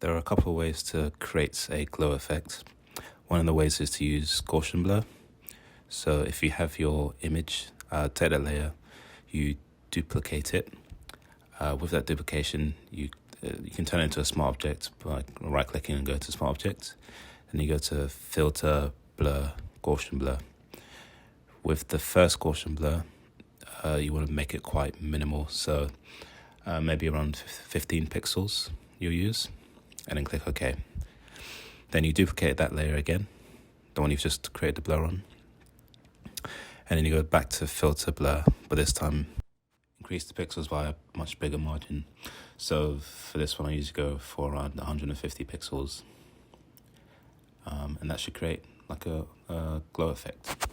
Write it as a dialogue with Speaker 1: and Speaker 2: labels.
Speaker 1: There are a couple of ways to create a glow effect. One of the ways is to use gaussian blur. So if you have your image, take that layer, you duplicate it. With that duplication, you can turn it into a smart object by right-clicking and go to smart object. Then you go to filter, blur, gaussian blur. With the first gaussian blur, you want to make it quite minimal. So maybe around 15 pixels you'll use, and then click OK. Then you duplicate that layer again, the one you've just created the blur on. And then you go back to filter blur, but this time increase the pixels by a much bigger margin. So for this one, I usually go for around 150 pixels. And that should create like a glow effect.